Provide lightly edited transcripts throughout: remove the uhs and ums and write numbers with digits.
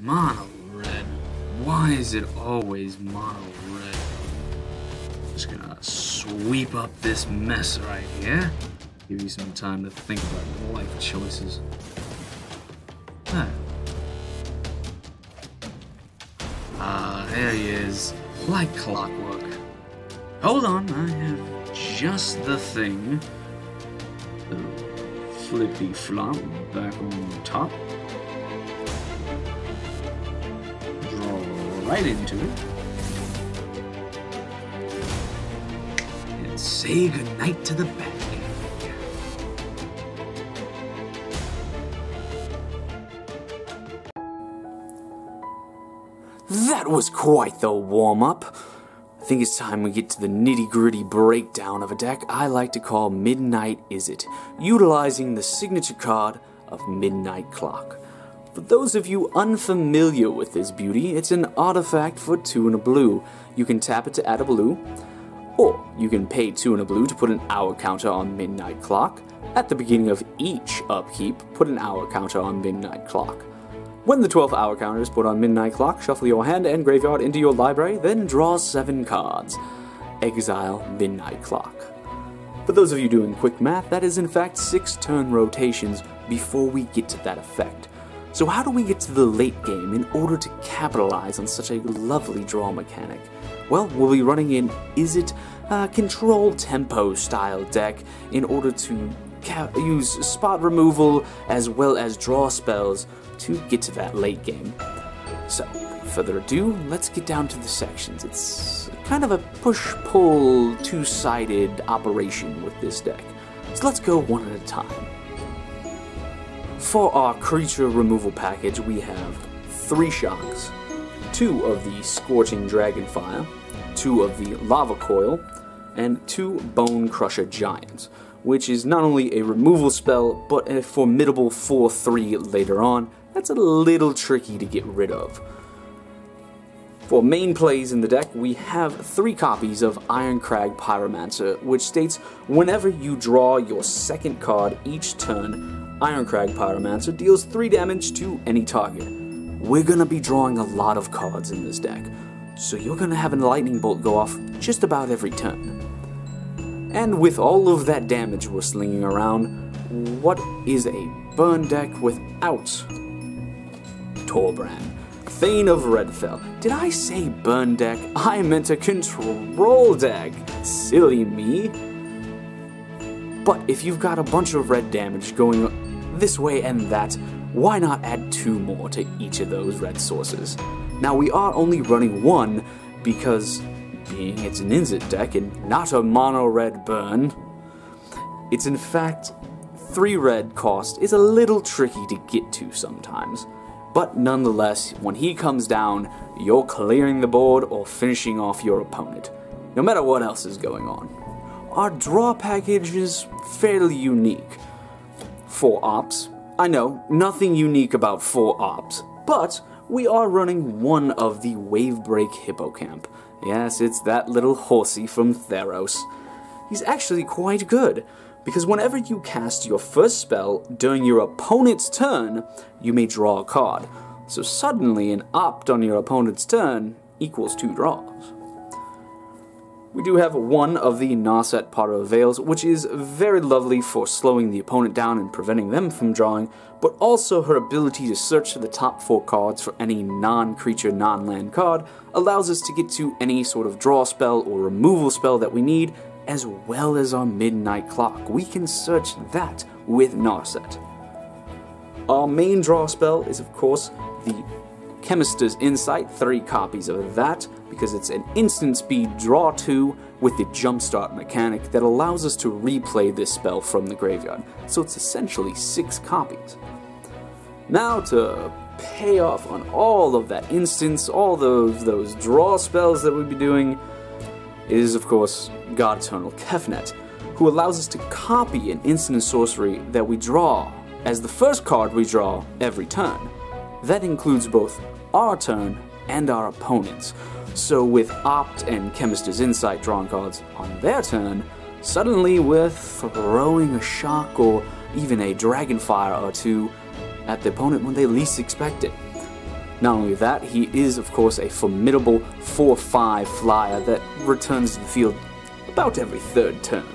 Mono red. Why is it always mono red? Just gonna sweep up this mess right here. Give you some time to think about your life choices. There he is, like clockwork. Hold on, I have just the thing. The flippy flop back on top. Draw right into it. And say goodnight to the bad guy. That was quite the warm-up. I think it's time we get to the nitty-gritty breakdown of a deck I like to call Midnight Izzet, utilizing the signature card of Midnight Clock. For those of you unfamiliar with this beauty, it's an artifact for 2 and a blue. You can tap it to add a blue, or you can pay 2 and a blue to put an hour counter on Midnight Clock. At the beginning of each upkeep, put an hour counter on Midnight Clock. When the 12th hour counter is put on Midnight Clock, shuffle your hand and graveyard into your library, then draw 7 cards. Exile Midnight Clock. For those of you doing quick math, that is in fact 6 turn rotations before we get to that effect. So how do we get to the late game in order to capitalize on such a lovely draw mechanic? Well, we'll be running an Izzet control tempo style deck in order to use spot removal as well as draw spells to get to that late game. So, without further ado, let's get down to the sections. It's kind of a push-pull, two-sided operation with this deck. So let's go one at a time. For our creature removal package, we have 3 Shocks, 2 of the Scorching Dragonfire, 2 of the Lava Coil, and 2 Bone Crusher Giants, which is not only a removal spell, but a formidable 4/3 later on. That's a little tricky to get rid of. For main plays in the deck, we have 3 copies of Ironcrag Pyromancer, which states whenever you draw your 2nd card each turn, Ironcrag Pyromancer deals 3 damage to any target. We're gonna be drawing a lot of cards in this deck, so you're gonna have a lightning bolt go off just about every turn. And with all of that damage we're slinging around, what is a burn deck without Torbrand? Thane of Redfell. Did I say burn deck? I meant a control deck. Silly me. But if you've got a bunch of red damage going this way and that, why not add 2 more to each of those red sources? Now we are only running 1 because being it's an Izzet deck and not a mono red burn, it's in fact 3 red cost is a little tricky to get to sometimes. But nonetheless, when he comes down, you're clearing the board or finishing off your opponent, no matter what else is going on. Our draw package is fairly unique. 4 ops. I know, nothing unique about 4 ops, but we are running 1 of the Wavebreak Hippocamp. Yes, it's that little horsey from Theros. He's actually quite good, because whenever you cast your first spell during your opponent's turn, you may draw a card. So suddenly an opt on your opponent's turn equals 2 draws. We do have 1 of the Narset Potter of Veils, which is very lovely for slowing the opponent down and preventing them from drawing, but also her ability to search for the top 4 cards for any non-creature, non-land card allows us to get to any sort of draw spell or removal spell that we need, as well as our Midnight Clock. We can search that with Narset. Our main draw spell is, of course, the Chemist's Insight, 3 copies of that, because it's an instant speed draw 2 with the jumpstart mechanic that allows us to replay this spell from the graveyard. So it's essentially 6 copies. Now to pay off on all of that instance, all those draw spells that we'd be doing, is of course God Eternal Kefnet, who allows us to copy an instant sorcery that we draw as the first card we draw every turn. That includes both our turn and our opponent's. So with Opt and Chemist's Insight drawing cards on their turn, suddenly we're throwing a shock or even a Dragonfire or 2 at the opponent when they least expect it. Not only that, he is of course a formidable 4/5 flyer that returns to the field about every third turn.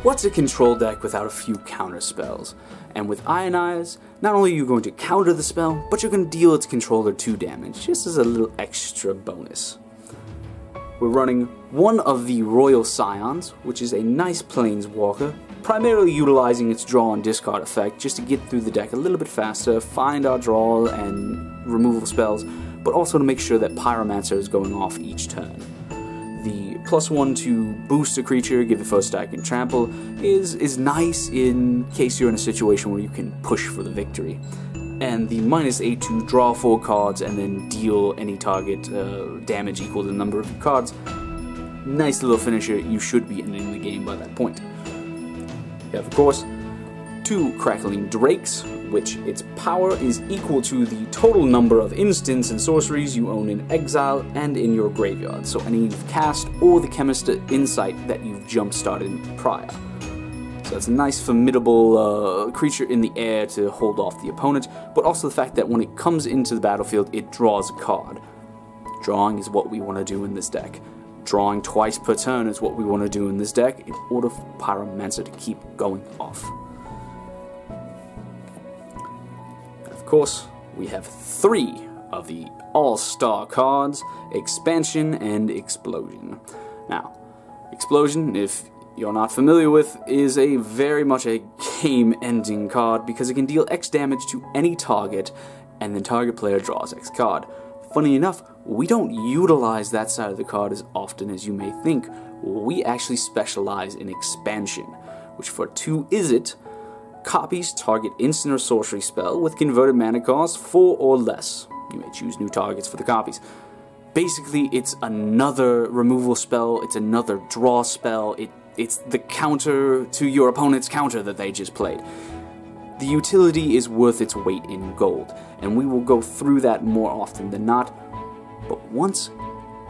What's a control deck without a few counter spells? And with Ionize, not only are you going to counter the spell, but you're going to deal its controller 2 damage, just as a little extra bonus. We're running one of the Royal Scions, which is a nice Planeswalker, primarily utilizing its draw and discard effect just to get through the deck a little bit faster, find our draw and removal spells, but also to make sure that Pyromancer is going off each turn. The +1 to boost a creature, give it first strike and trample, is nice in case you're in a situation where you can push for the victory. And the -8 to draw 4 cards and then deal any target damage equal to the number of cards. Nice little finisher. You should be ending the game by that point. You have, of course, 2 Crackling Drakes, which its power is equal to the total number of instants and sorceries you own in exile and in your graveyard, so any you've cast or the Chemist Insight that you've jump-started prior. So that's a nice formidable creature in the air to hold off the opponent, but also the fact that when it comes into the battlefield, it draws a card. Drawing is what we want to do in this deck. Drawing twice per turn is what we want to do in this deck in order for Pyromancer to keep going off. Of course, we have 3 of the all-star cards, Expansion and Explosion. Now, Explosion, if you're not familiar with, is very much a game-ending card because it can deal X damage to any target, and then target player draws X card. Funny enough, we don't utilize that side of the card as often as you may think. We actually specialize in Expansion, which for 2 Izzet, copies target instant or sorcery spell with converted mana cost 4 or less. You may choose new targets for the copies. Basically, it's another removal spell, it's another draw spell, it's the counter to your opponent's counter that they just played. The utility is worth its weight in gold, and we will go through that more often than not. But once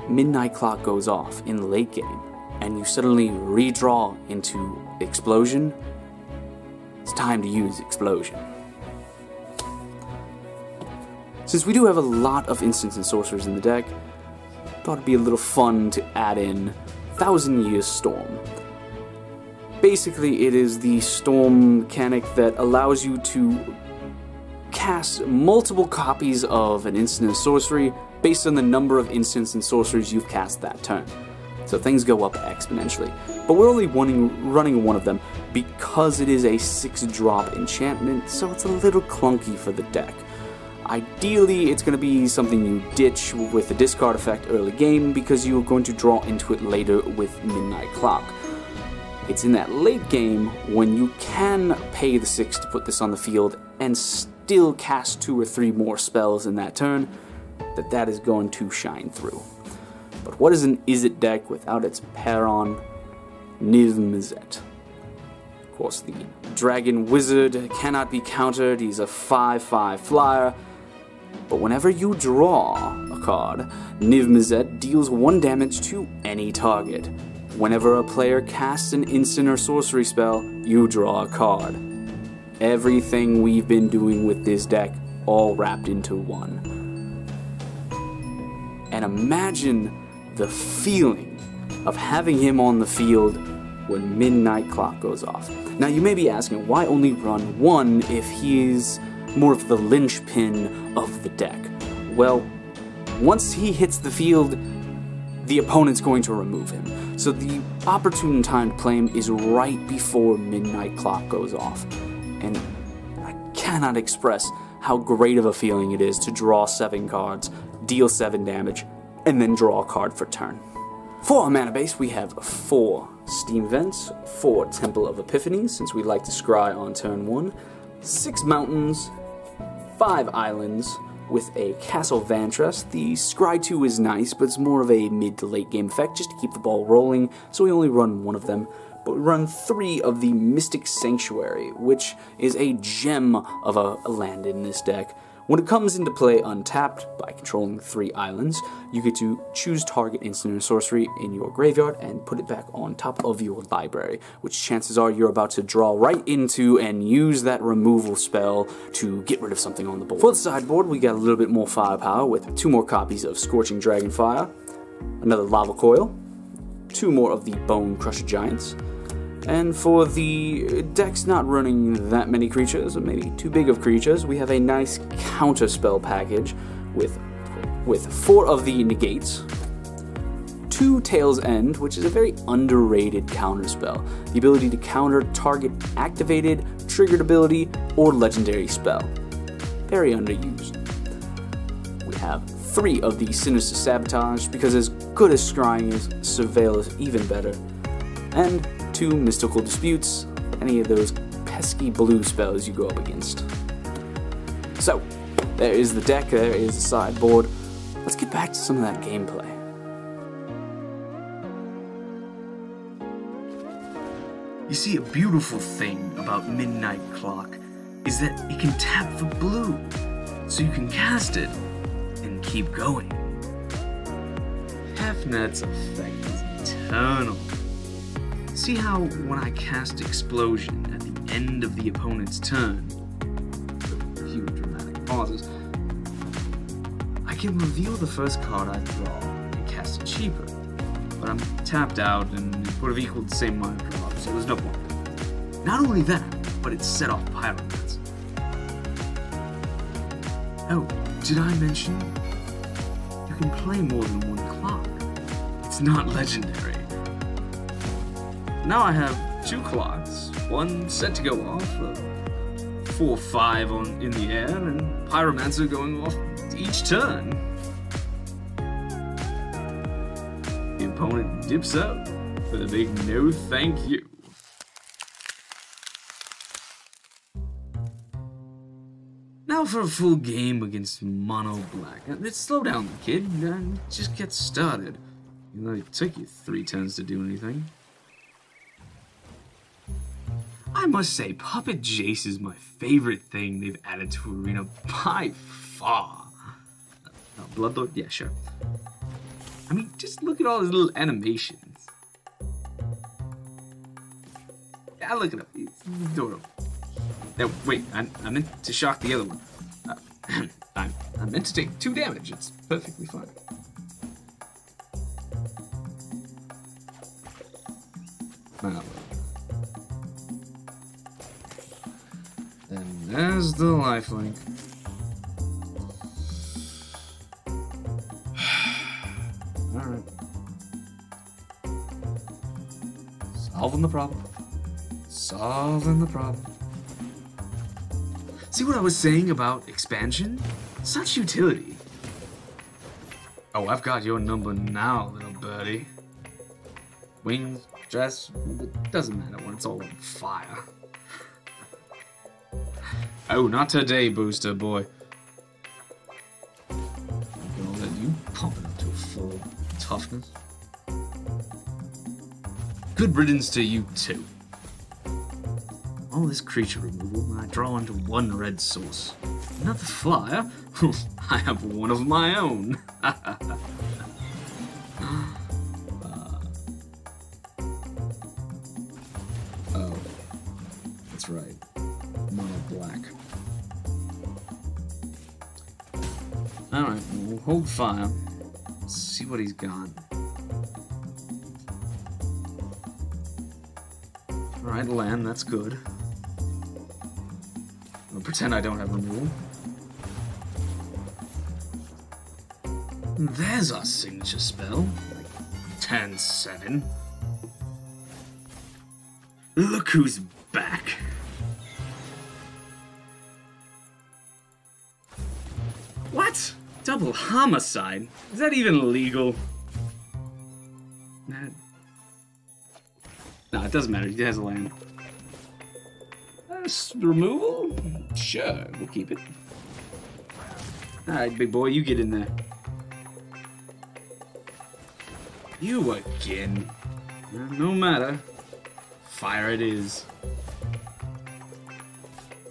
Midnight Clock goes off in the late game, and you suddenly redraw into Explosion, it's time to use Explosion. Since we do have a lot of instants and sorcerers in the deck, I thought it'd be a little fun to add in Thousand Year Storm. Basically, it is the storm mechanic that allows you to cast multiple copies of an instant and sorcery based on the number of instants and sorceries you've cast that turn. So things go up exponentially. But we're only running one of them because it is a 6-drop enchantment, so it's a little clunky for the deck. Ideally, it's going to be something you ditch with the discard effect early game because you're going to draw into it later with Midnight Clock. It's in that late game when you can pay the 6 to put this on the field and still cast 2 or 3 more spells in that turn that is going to shine through. But what is an Izzet deck without its Perron Izzet? Of course, the Dragon Wizard cannot be countered. He's a 5/5 flyer. But whenever you draw a card, Izzet deals 1 damage to any target. Whenever a player casts an instant or sorcery spell, you draw a card. Everything we've been doing with this deck, all wrapped into one. And imagine the feeling of having him on the field when Midnight Clock goes off. Now you may be asking, why only run 1 if he's more of the linchpin of the deck? Well, once he hits the field, the opponent's going to remove him. So the opportune time to play him is right before Midnight Clock goes off. And I cannot express how great of a feeling it is to draw 7 cards, deal 7 damage, and then draw a card for turn. For our mana base, we have 4 Steam Vents, 4 Temple of Epiphanies, since we like to scry on turn 1, 6 Mountains, 5 Islands, with a Castle Vantress. The Scry 2 is nice, but it's more of a mid to late game effect just to keep the ball rolling, so we only run 1 of them. But we run 3 of the Mystic Sanctuary, which is a gem of a land in this deck. When it comes into play untapped, by controlling 3 islands, you get to choose target instant or sorcery in your graveyard and put it back on top of your library, which chances are you're about to draw right into and use that removal spell to get rid of something on the board. For the sideboard, we got a little bit more firepower with 2 more copies of Scorching Dragonfire, another Lava Coil, 2 more of the Bone Crusher Giants, and for the decks not running that many creatures, or maybe too big of creatures, we have a nice counter spell package with 4 of the negates, 2 Tail's End, which is a very underrated counter spell, the ability to counter target activated, triggered ability, or legendary spell. Very underused. We have 3 of the Sinister Sabotage, because as good as Scrying is, Surveil is even better, and 2 Mystical Disputes, any of those pesky blue spells you go up against. So, there is the deck, there is the sideboard. Let's get back to some of that gameplay. You see, a beautiful thing about Midnight Clock is that it can tap for blue, so you can cast it and keep going. Hefnet's effect is eternal. See how when I cast Explosion at the end of the opponent's turn, with a few dramatic pauses, I can reveal the first card I draw and cast it cheaper, but I'm tapped out and it would have equaled the same amount of draw, so there's no point. Not only that, but it set off Pyromance. Oh, did I mention you can play more than 1 clock? It's not legendary. Now I have 2 clocks, one set to go off, 4/5 in the air, and Pyromancer going off each turn. The opponent dips out with a big no thank you. Now for a full game against Mono Black. Let's slow down, kid, and just get started. You know, it took you 3 turns to do anything. I must say, Puppet Jace is my favorite thing they've added to Arena by far. Bloodlord? Yeah, sure. I mean, just look at all his little animations. Yeah, look at him. He's adorable. No, wait, I meant to shock the other one. I meant to take 2 damage. It's perfectly fine. And there's the lifelink. Alright. Solving the problem. Solving the problem. See what I was saying about expansion? Such utility. Oh, I've got your number now, little birdie. Wings, dress, it doesn't matter when it's all on fire. Oh, not today, Booster Boy. I'm gonna let you pump it up to full toughness. Good riddance to you, too. All this creature removal, and I draw into 1 red source. Another flyer? I have one of my own. Oh, that's right. Mono Black. Alright, we'll hold fire. Let's see what he's got. Alright, land, that's good. I'll pretend I don't have removal. There's our signature spell. Turn 7. Look who's back. What? Double homicide? Is that even legal? No, it doesn't matter. He has a land. Removal? Sure, we'll keep it. Alright, big boy, you get in there. You again. No matter. Fire it is.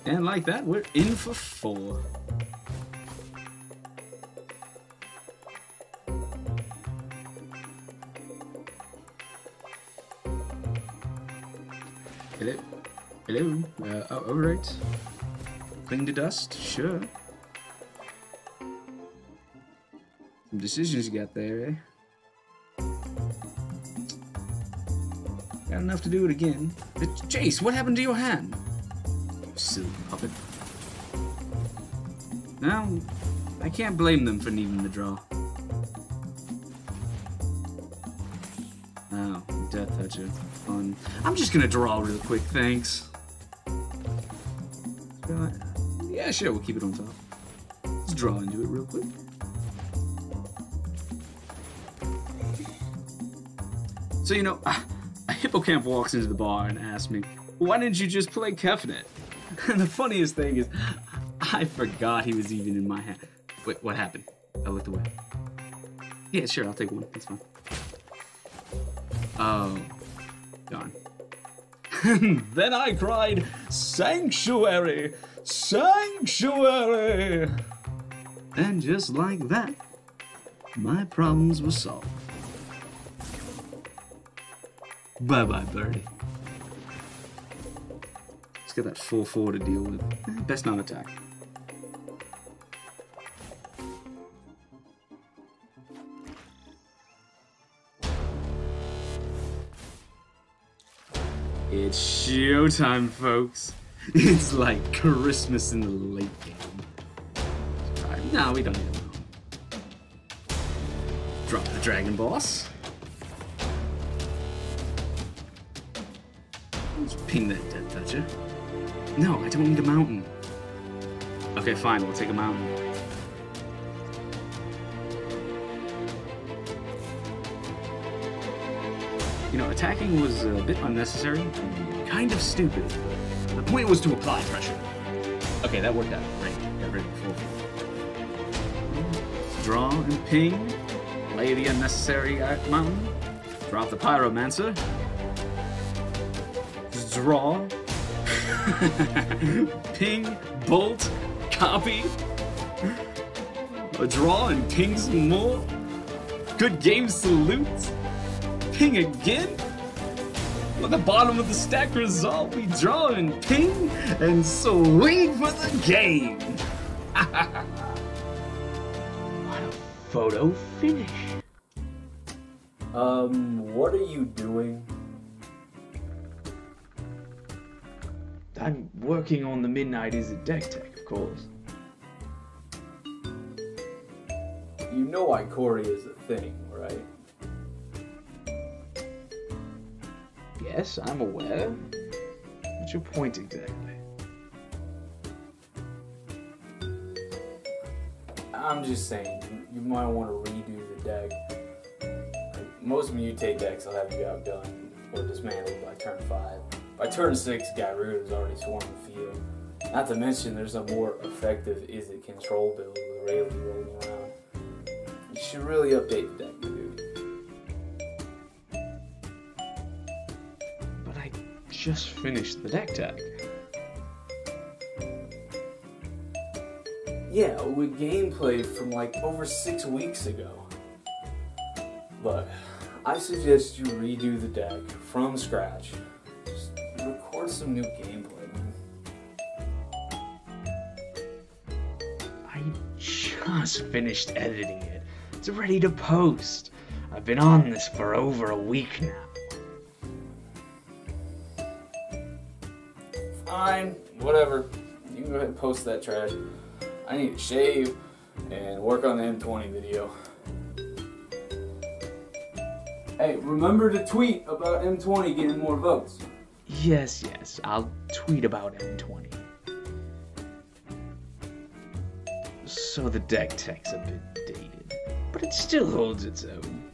And like that, we're in for 4. Hello? Hello? Alright. Clean the dust? Sure. Some decisions you got there, eh? Got enough to do it again. Jace, what happened to your hand? Silly puppet. Now, I can't blame them for needing the draw. Oh, Death Toucher. Fun. I'm just gonna draw real quick, thanks. Yeah, sure, we'll keep it on top. Let's draw into it real quick. So, you know, a hippocamp walks into the bar and asks me, why didn't you just play Kefnet? And the funniest thing is, I forgot he was even in my hand. Wait, what happened? I looked away. Yeah, sure, I'll take one. That's fine. Oh, darn. Then I cried, Sanctuary! Sanctuary! And just like that, my problems were solved. Bye-bye, birdie. Let's get that 4-4 to deal with. Best not attack. It's showtime, folks. It's like Christmas in the late game. Right, no, we don't need it. Drop the Dragon Boss. Let's ping that Death Toucher. No, I don't need a mountain. Okay, fine, we'll take a mountain. You know, attacking was a bit unnecessary, kind of stupid. The point was to apply pressure. Okay, that worked out. Great. Got rid of 4-4. Draw and ping. Lay the unnecessary mountain. Drop the Pyromancer. Draw. Ping. Bolt. Copy. A draw and ping some more. Good game, salute. Ping again? At the bottom of the stack result, we draw and ping and swing for the game. What a photo finish. What are you doing? I'm working on the Midnight Izzet deck tech, of course. You know Ikoria is a thing, right? Yes, I'm aware. What's your point exactly? I'm just saying, you might want to redo the deck. Like, most mutate decks will have you outdone or dismantled by turn 5. By turn 6, Gyruda is already swarming the field. Not to mention, there's a more effective Izzet control build with Rayleigh rolling around. You should really update the deck, dude. But I just finished the deck tech. Yeah, with gameplay from like over 6 weeks ago. Look, I suggest you redo the deck from scratch. Just record some new gameplay, man. I just finished editing it. It's ready to post. I've been on this for over a week now. Fine, whatever. You can go ahead and post that trash. I need to shave and work on the M20 video. Hey, remember to tweet about M20 getting more votes. Yes, I'll tweet about M20. So the deck tech's a bit dated, but it still holds its own.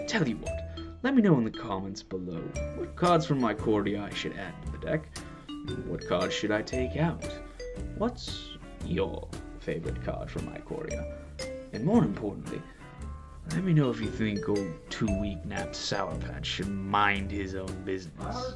Tell you what, let me know in the comments below what cards from my Cordia I should add to the deck, and what cards should I take out. What's your favorite card from my Cordia? And more importantly, let me know if you think old 2-week napped Sour Patch should mind his own business.